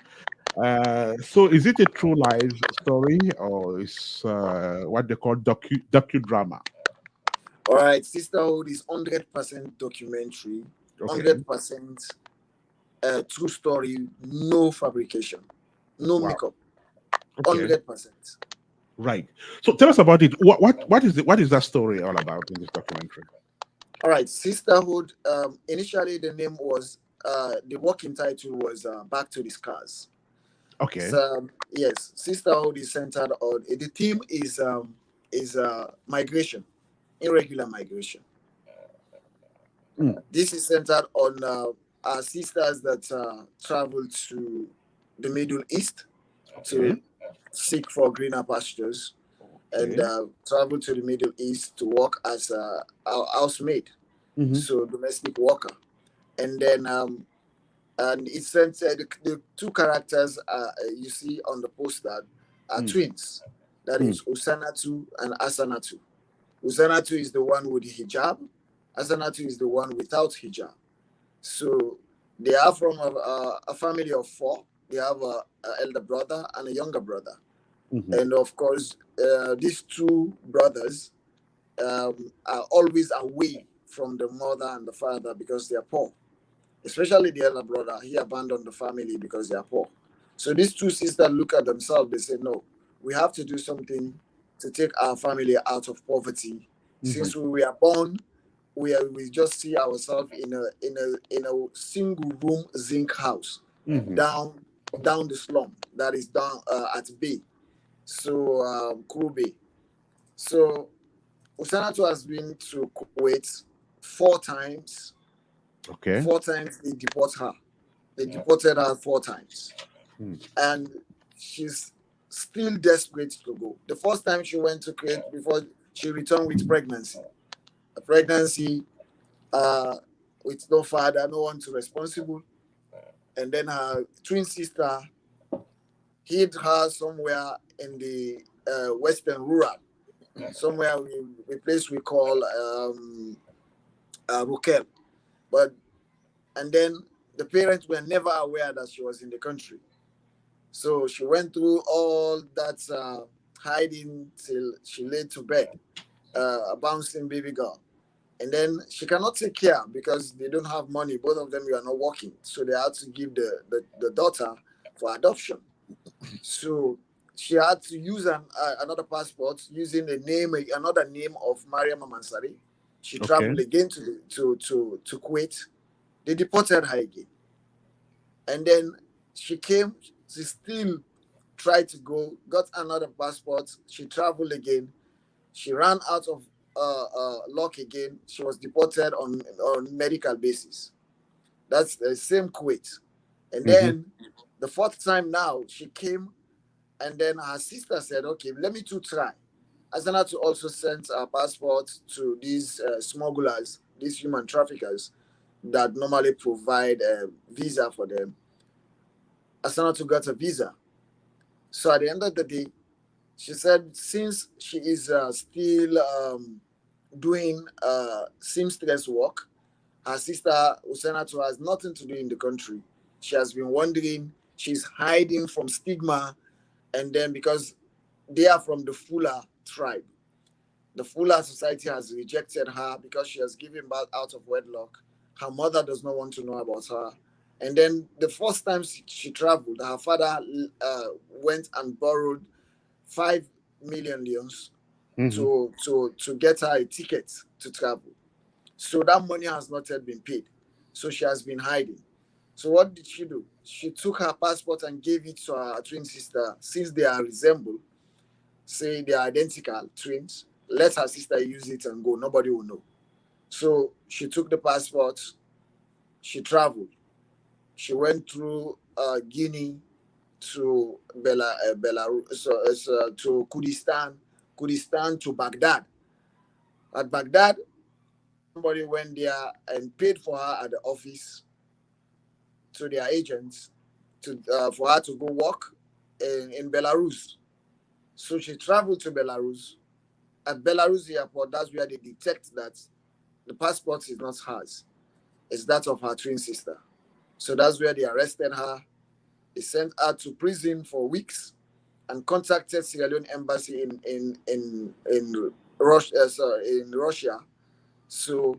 S1: So is it a true life story or is what they call docudrama?
S3: All right. Sisterhood is 100% documentary,
S1: Okay.
S3: 100% true story, no fabrication, no
S1: Wow.
S3: makeup,
S1: Okay.
S3: 100%.
S1: Right. So tell us about it. What is that story all about in this documentary?
S3: All right. Sisterhood. Initially, the name was the working title was Back to the Scars.
S1: Okay.
S3: So yes, Sisterhood is centered on the theme is migration, irregular migration.
S1: Mm.
S3: This is centered on our sisters that travel to the Middle East
S1: Okay.
S3: to seek for greener pastures and
S1: Okay.
S3: travel to the Middle East to work as a housemaid,
S1: Hmm.
S3: so domestic worker. And then and it's sent the two characters you see on the poster are
S1: Mm.
S3: twins. That
S1: Mm.
S3: is Usanatu and Asanatu. Usanatu is the one with the hijab. Asanatu is the one without hijab. So they are from a family of four. They have a elder brother and a younger brother.
S1: Hmm.
S3: And of course, these two brothers are always away from the mother and the father because they are poor. Especially the elder brother, he abandoned the family because they are poor. So these two sisters look at themselves. They say, "No, we have to do something to take our family out of poverty.
S1: Hmm.
S3: Since we were born, we just see ourselves in a single room zinc house
S1: Hmm.
S3: down down the slum that is down at Bay, so Kuru Bay. So Usanatu has been to Kuwait 4 times.
S1: Okay.
S3: 4 times they deport her. They deported her 4 times,
S1: Mm.
S3: and she's still desperate to go. The first time she went to Kuwait before she returned with pregnancy. A pregnancy uh, with no father, no one to responsible. And then her twin sister hid her somewhere in the western rural, somewhere a place we call Rukel. But and then the parents were never aware that she was in the country. So she went through all that hiding till she laid to bed, a bouncing baby girl. And then she cannot take care because they don't have money. Both of them are not working. So they had to give the daughter for adoption. So she had to use another passport using another name of Mariam Mansari. She
S1: Okay.
S3: traveled again to Kuwait. They deported her again. And then she came, she still tried to go, got another passport. She traveled again. She ran out of luck again. She was deported on medical basis. That's the same Kuwait. And then the fourth time now, she came, and then her sister said, okay, let me to try. Asana to also send her passport to these smugglers, these human traffickers that normally provide a visa for them. Asana to got a visa. So at the end of the day, she said since she is still doing seamstress work, her sister Usenatu has nothing to do in the country. She has been wondering, she's hiding from stigma, and then because they are from the Fula tribe, the Fula society has rejected her because she has given birth out of wedlock. Her mother does not want to know about her. And then the first time she traveled, her father went and borrowed 5 million leons to get her a ticket to travel. So that money has not yet been paid. So she has been hiding. So what did she do? She took her passport and gave it to her twin sister. Since they are resemble, say they are identical twins, let her sister use it and go. Nobody will know. So she took the passport. She traveled. She went through Guinea to Belarus, to Kurdistan to Baghdad. At Baghdad, somebody went there and paid for her at the office to their agents to for her to go work in Belarus. So she traveled to Belarus. At Belarus airport, that's where they detect that the passport is not hers. It's that of her twin sister. So that's where they arrested her. They sent her to prison for weeks and contacted Sierra Leone embassy in Russia. In Russia. So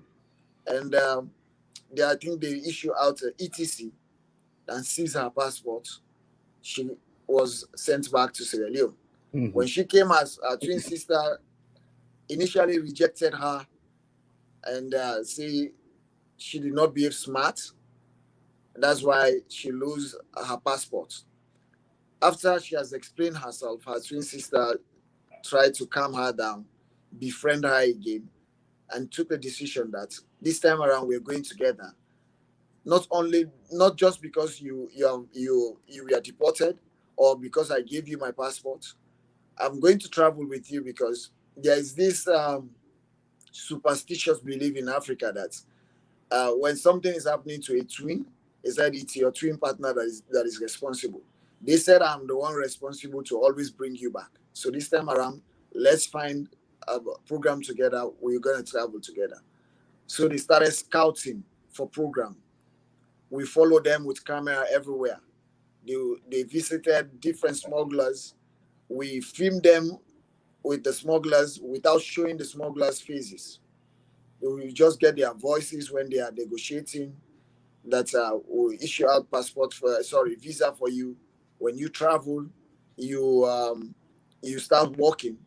S3: and I think they issue out a ETC and seize her passport. She was sent back to Sierra Leone. When she came, as her twin sister initially rejected her and say she did not behave smart. That's why she lose her passport. After she has explained herself, her twin sister tried to calm her down, befriend her again, and took the decision that this time around we're going together. Not just because you were deported or because I gave you my passport. I'm going to travel with you because there is this superstitious belief in Africa that when something is happening to a twin, it's that it's your twin partner that is responsible. They said I'm the one responsible to always bring you back. So this time around, let's find a program together. We're going to travel together. So they started scouting for program. We follow them with camera everywhere. They visited different smugglers. We filmed them with the smugglers without showing the smugglers' faces. We just get their voices when they are negotiating. That will issue out visa for you. When you travel, you start working.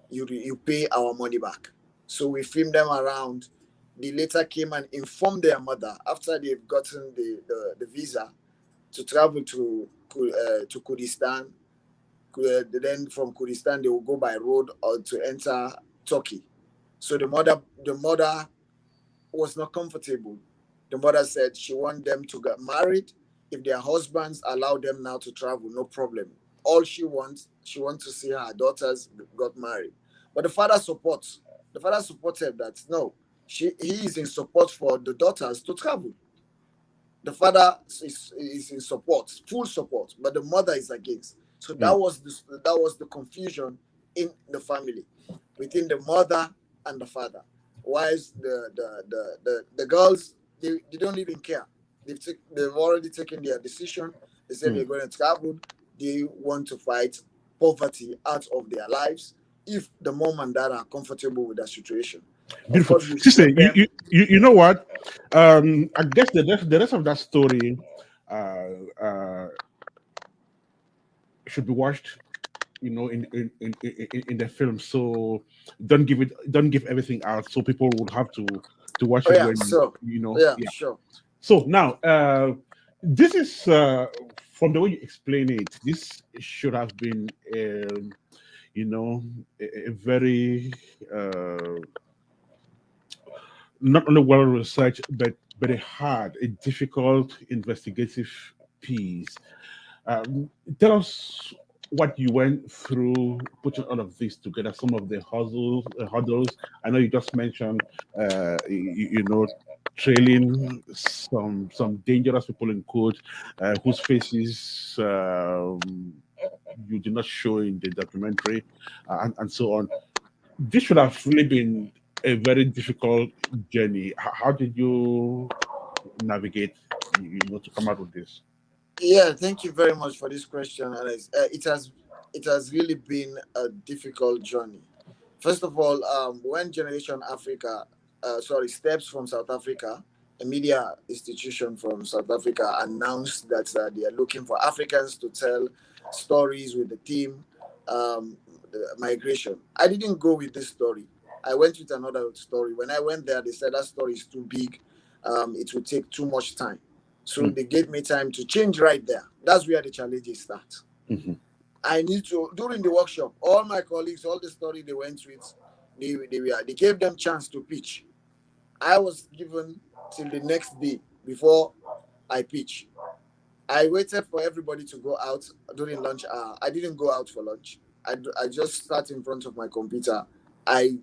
S3: You pay our money back. So we filmed them around. They later came and informed their mother after they've gotten the visa to travel to Kurdistan. Then from Kurdistan they will go by road or to enter Turkey. So the mother was not comfortable. The mother said she wants them to get married. If their husbands allow them now to travel, no problem. All she wants to see her daughters got married. But the father supports. The father supported that. No, he is in support for the daughters to travel. The father is in support, full support, but the mother is against. So that was the confusion in the family between the mother and the father. Whilst the girls they don't even care. They've already taken their decision. They said they're going to travel. They want to fight poverty out of their lives if the mom and dad are comfortable with that situation. Of
S1: Beautiful.
S3: course, we
S1: Sister,
S3: showed them.
S1: you know what? I guess the rest of that story uh, uh, should be watched, in the film. So don't give everything out. So people would have to watch
S3: Oh
S1: it
S3: yeah,
S1: when
S3: so yeah,
S1: yeah.
S3: sure.
S1: So now, this is from the way you explain it. This should have been, a very not only well researched but very hard, a difficult investigative piece. Um, Tell us what you went through putting all of this together. Some of the hurdles. I know you just mentioned, you know, trailing some dangerous people in court, whose faces you did not show in the documentary, and so on. This should have really been a very difficult journey. How did you navigate, to come out with this?
S3: Yeah, thank you very much for this question, Alex. It has really been a difficult journey. First of all, when Generation Africa, Steps from South Africa, a media institution from South Africa, announced that they are looking for Africans to tell stories with the theme the migration. I didn't go with this story. I went with another story. When I went there, they said that story is too big. It will take too much time. So
S1: Mm.
S3: they gave me time to change right there. That's where the challenges start.
S1: Mm-hmm.
S3: I need to during the workshop, all my colleagues, all the story they went with, they gave them chance to pitch. I was given till the next day before I pitch. I waited for everybody to go out during lunch hour. I didn't go out for lunch. I just sat in front of my computer. I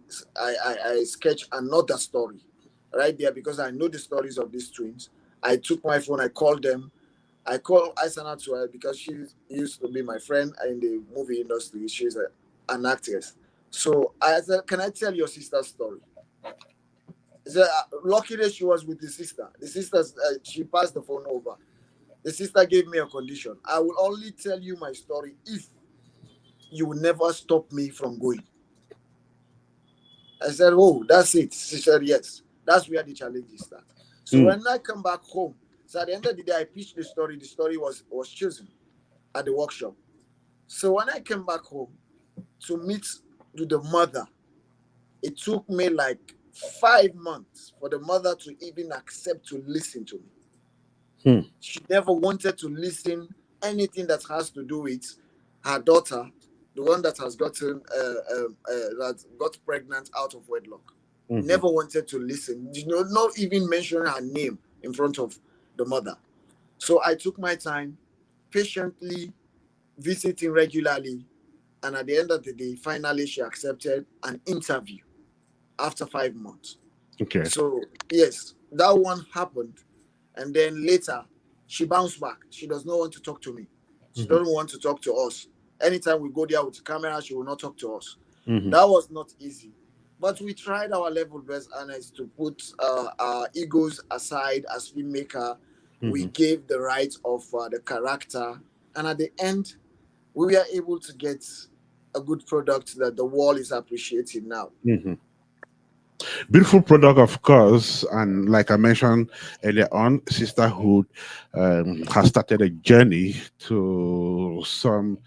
S3: sketched another story right there because I know the stories of these twins. I took my phone, I called them. I called Aisana to her because she used to be my friend in the movie industry. She's an actress. So I said, "Can I tell your sister's story?" So, luckily, she was with the sister. The sister, she passed the phone over. The sister gave me a condition. I will only tell you my story if you will never stop me from going. I said, "Oh, that's it." She said, "Yes." That's where the challenges start. So
S1: Mm.
S3: when I come back home, so at the end of the day, I pitched the story. The story was chosen at the workshop. So when I came back home to meet with the mother, it took me like 5 months for the mother to even accept to listen to me.
S1: Mm.
S3: She never wanted to listen anything that has to do with her daughter, the one that has gotten that got pregnant out of wedlock.
S1: Mm-hmm.
S3: Never wanted to listen. Not even mention her name in front of the mother. So I took my time, patiently visiting regularly, and at the end of the day, finally she accepted an interview after 5 months.
S1: Okay.
S3: So yes, that one happened, and then later she bounced back. She does not want to talk to me. She
S1: Mm-hmm.
S3: doesn't want to talk to us. Anytime we go there with the camera, she will not talk to us.
S1: Mm-hmm.
S3: That was not easy, but we tried our level best, Ernest, to put our egos aside as filmmaker. We
S1: Mm-hmm.
S3: gave the right of the character, and at the end, we were able to get a good product that the world is appreciating now.
S1: Mm-hmm. Beautiful product, of course, and like I mentioned earlier on, sisterhood has started a journey to some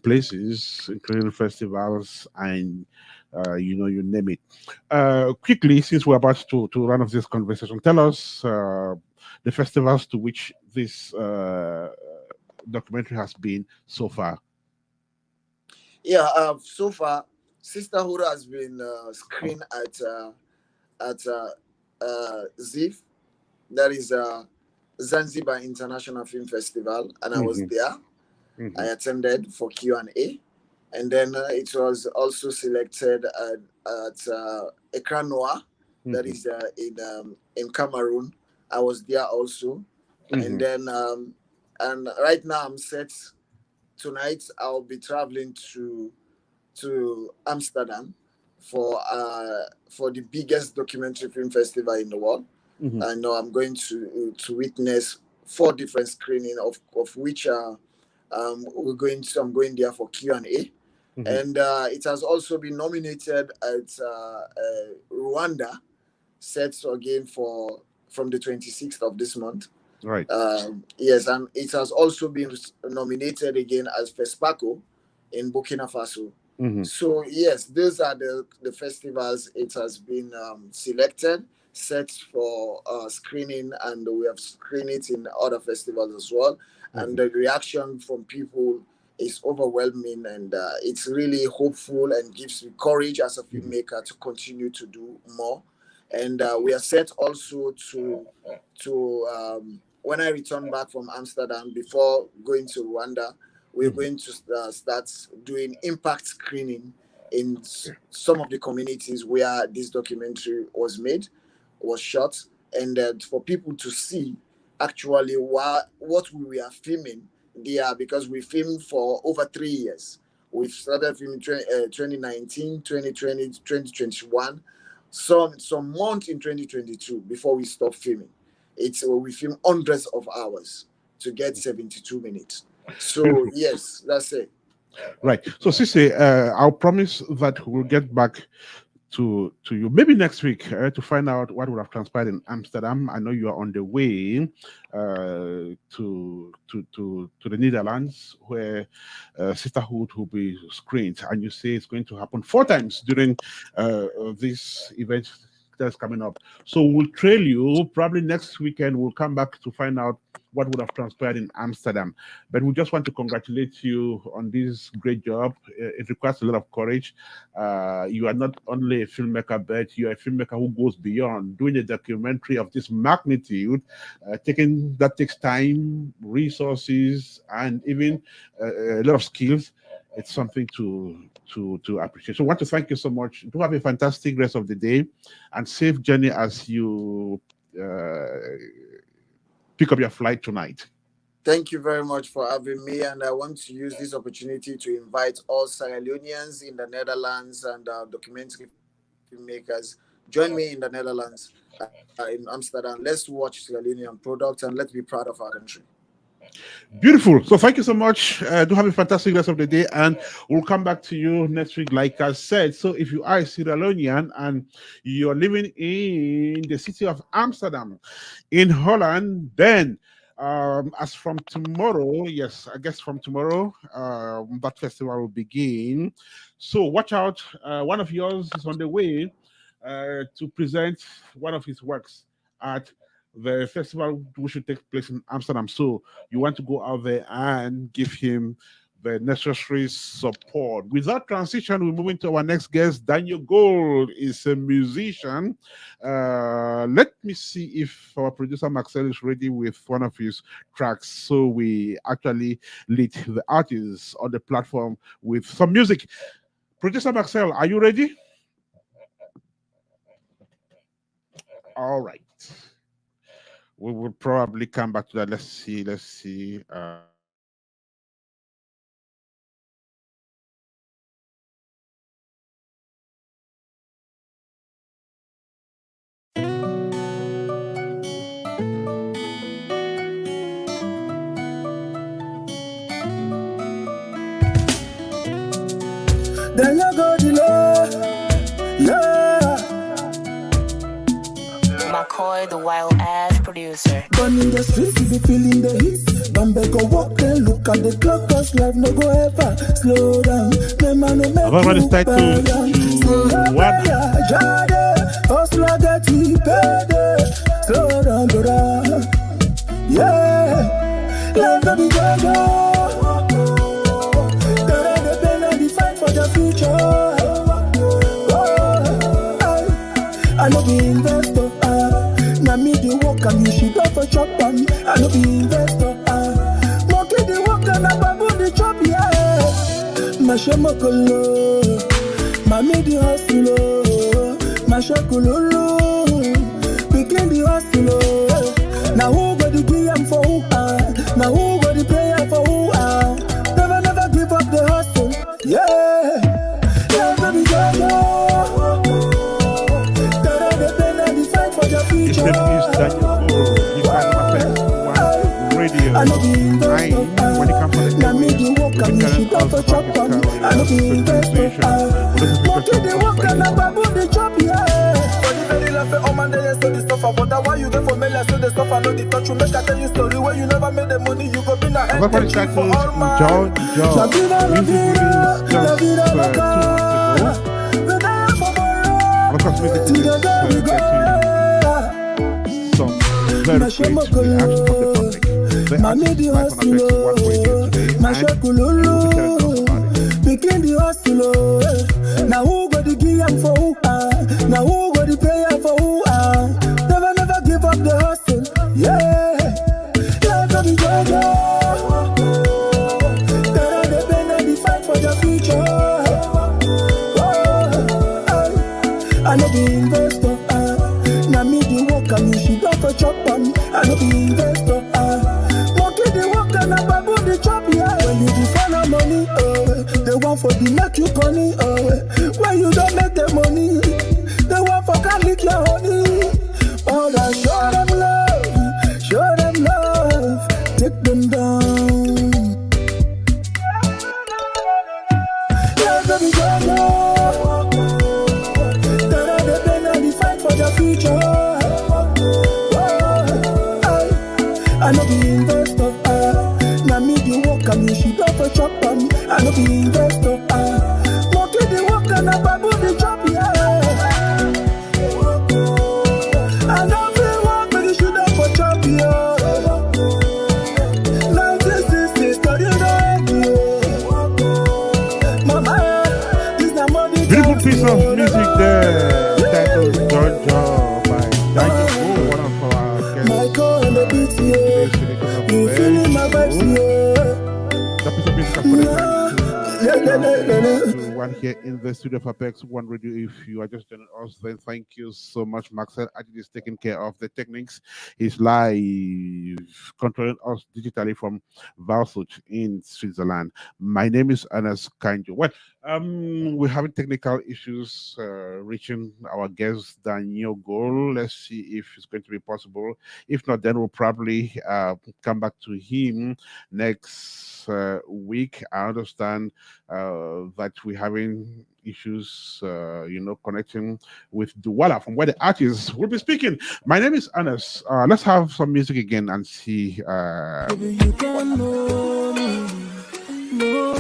S1: places, including festivals, and you name it. Quickly, since we're about to run off this conversation, tell us the festivals to which this documentary has been so far.
S3: Yeah, so far, Sisterhood has been screened at ZIF, that is Zanzibar International Film Festival, and I was
S1: Hmm.
S3: there. I
S1: Hmm.
S3: attended for Q&A, and then it was also selected at Ekran Noir, that
S1: Hmm.
S3: is in Cameroon. I was there also, and
S1: Hmm.
S3: then and right now I'm set. Tonight I'll be traveling to Amsterdam for the biggest documentary film festival in the world.
S1: Hmm.
S3: I know I'm going to witness four different screening of which I'm going there for Q&A,
S1: Hmm.
S3: and it has also been nominated at Rwanda, set again for from the 26th of this month.
S1: Right.
S3: Yes, and it has also been nominated again as FESPACO in Burkina Faso.
S1: Hmm.
S3: So yes, those are the festivals it has been selected, set for screening, and we have screened it in other festivals as well. And
S1: Hmm.
S3: the reaction from people is overwhelming, and it's really hopeful and gives me courage as a
S1: Hmm.
S3: filmmaker to continue to do more. And we are set also to when I return back from Amsterdam, before going to Rwanda, we're going to start doing impact screening in some of the communities where this documentary was shot, and for people to see actually what we are filming there, because we filmed for over 3 years. We started filming 2019, 2020, 2021, some months in 2022 before we stopped filming. We film hundreds of hours to get 72 minutes. So yes, that's it.
S1: Right. So Sissy, I'll promise that we'll get back to you maybe next week to find out what would have transpired in Amsterdam. I know you are on the way to the Netherlands, where Sisterhood will be screened, and you say it's going to happen 4 times during this event that's coming up. So we'll trail you. Probably next weekend we'll come back to find out what would have transpired in Amsterdam. But we just want to congratulate you on this great job. It requires a lot of courage. You are not only a filmmaker, but you are a filmmaker who goes beyond. Doing a documentary of this magnitude, that takes time, resources, and even a lot of skills. It's something to appreciate. So I want to thank you so much. Do have a fantastic rest of the day and safe journey as you pick up your flight tonight.
S3: Thank you very much for having me, and I want to use this opportunity to invite all Sierra Leoneans in the Netherlands and documentary filmmakers. Join me in the Netherlands, in Amsterdam. Let's watch Sierra Leonean products and let's be proud of our country.
S1: Beautiful. So thank you so much. Do have a fantastic rest of the day, and we'll come back to you next week, like I said. So if you are a Sierra Leonean and you're living in the city of Amsterdam in Holland, then as from tomorrow, yes, I guess from tomorrow, that festival will begin. So watch out. One of yours is on the way to present one of his works at the festival, which should take place in Amsterdam. So you want to go out there and give him the necessary support. With that transition, we're moving to our next guest. Danio Gold is a musician. Let me see if our producer Marcel is ready with one of his tracks. So we actually lead the artists on the platform with some music. Producer Marcel, are you ready? All right. We will probably come back to that. Let's see.
S4: Danio Gold,
S5: McCoy, the wild ass producer.
S4: Born in the streets, you be feeling the heat. Don't beg go walk there, look at the clock, cause life no go ever slow down. No man no make you
S1: title what?
S4: Hustler get you paid. Slow down, brother. Yeah, life no be go. Fight for the future. I no be investor. Now me the work and you should go for chop on. I no be investor. Monkey the work and I babu the chop, yeah. Masha mokolo, mami the hustle, Masha kululu, begin the hustle. Now who got the DM for who? Now who got the prayer for who? Never give up the hustle, yeah. Baby,
S1: His name is Danio Gold. He can affect one radio. When he comes on the way, you can tell us about his career,
S4: why you get for me, so the stuff I know the touch you make I tell you story where you never made the money, you go be na hand.
S1: What is that? John. Music release just 2 months ago. Of course, music is getting some very great reaction from the public. The artist is live on Affect One Radio today, and we'll be telling us about it.
S4: Begin the hustle. Now who got the gear for who? Now who got the prayer for who? for the make you money. When you don't make the money, they want for can lick your honey. Oh, that show them love, take them down. Yeah, baby, they fight for the future. I know the investor, now me the work and you should have a chop on. I know the investor, walk in the work and I babu the chop, yeah. I know the work but you should have a chop, yeah. 1960 study mama, this na money.
S1: Beautiful piece of music there. Titled Jojo by Danio Gold, one of our guests.
S4: Michael and the beat, yeah. You feeling my vibes, yeah.
S1: That piece of music for the time to one here in the studio of Apex One Radio. If you are just joining us, then thank you so much. Marcel Adig is taking care of the techniques. He's live controlling us digitally from Valsuch in Switzerland. My name is Ernest Kanjo. Well, we're having technical issues reaching our guest Danio Gold. Let's see if it's going to be possible. If not, then we'll probably come back to him next week. I understand that we're having issues, connecting with Douala, from where the artists will be speaking. My name is Ernest. Let's have some music again and see.
S4: Baby, you can know me. No.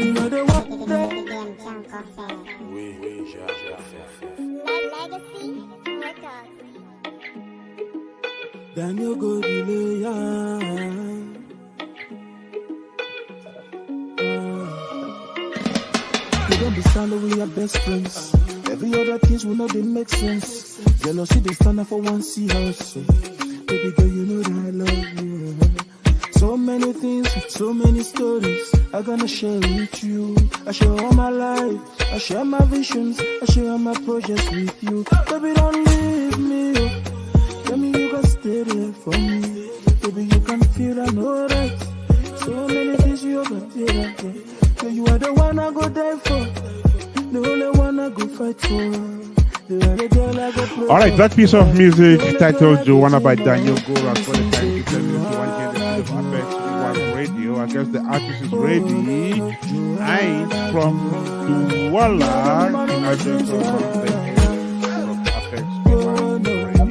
S4: You're the one that Danio Gold, you don't be standing with your best friends. Every other things will not they make sense. Jealousy they stand up for one see house. Baby girl, you know that I love you. So many things, so many stories I gonna share with you. I share all my life, I share my visions, I share all my projects with you. Baby, don't leave me. Tell me you can stay there for me. Baby, you can feel I know that. So many things you can feel that. So you are the one I go die for, the only one I go fight for.
S1: All right, that piece of music titled Joanna by Danio Gold as well. The time to Apex One Radio. I guess the artist is ready. I'm from Douala in Argentina from Apex One Radio.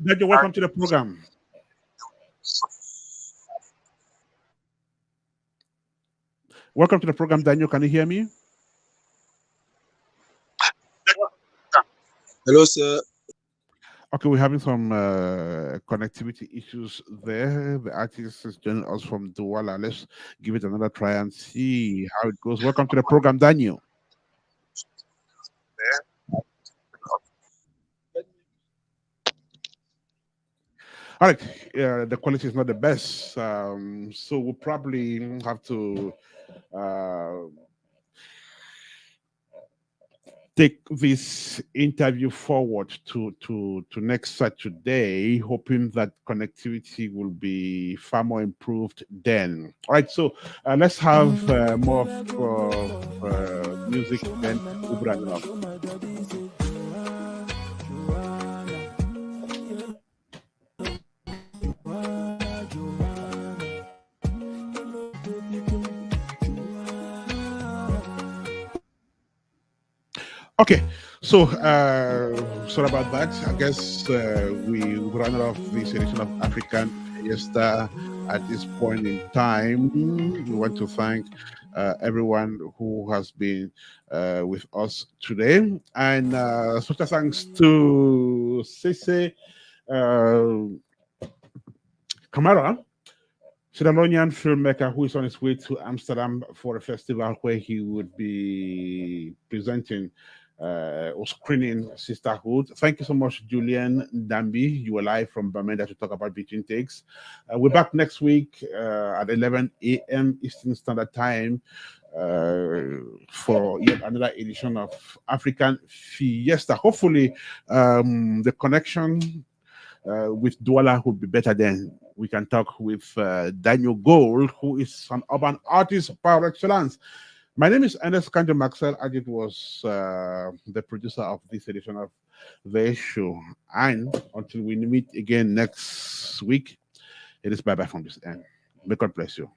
S1: Danio, welcome to the program. Welcome to the program, Danio. Can you hear me?
S6: Hello, sir.
S1: Okay, we're having some connectivity issues there. The artist is joining us from Douala. Let's give it another try and see how it goes. Welcome to the program, Danio. All right, the quality is not the best, so we'll probably have to take this interview forward to next Saturday, hoping that connectivity will be far more improved then. All right, so let's have more of music, then we'll bring it up. Okay, so sorry about that. I guess we ran out of this edition of African Fiesta at this point in time. We want to thank everyone who has been with us today, and special thanks to Sessy Kamara, Sierra Leonean filmmaker who is on his way to Amsterdam for a festival where he would be presenting or screening Sisterhood. Thank you so much, Julienne Ndambi. You were live from Bamenda to talk about Between Takes. We're back next week at 11 a.m. Eastern Standard Time for yet another edition of African Fiesta. Hopefully, the connection with Douala will be better then. we can talk with Danio Gold, who is an urban artist par excellence. My name is Ernest Kanjo. Marcel Adig was the producer of this edition of the show. And until we meet again next week, it is bye-bye from this end. May God bless you.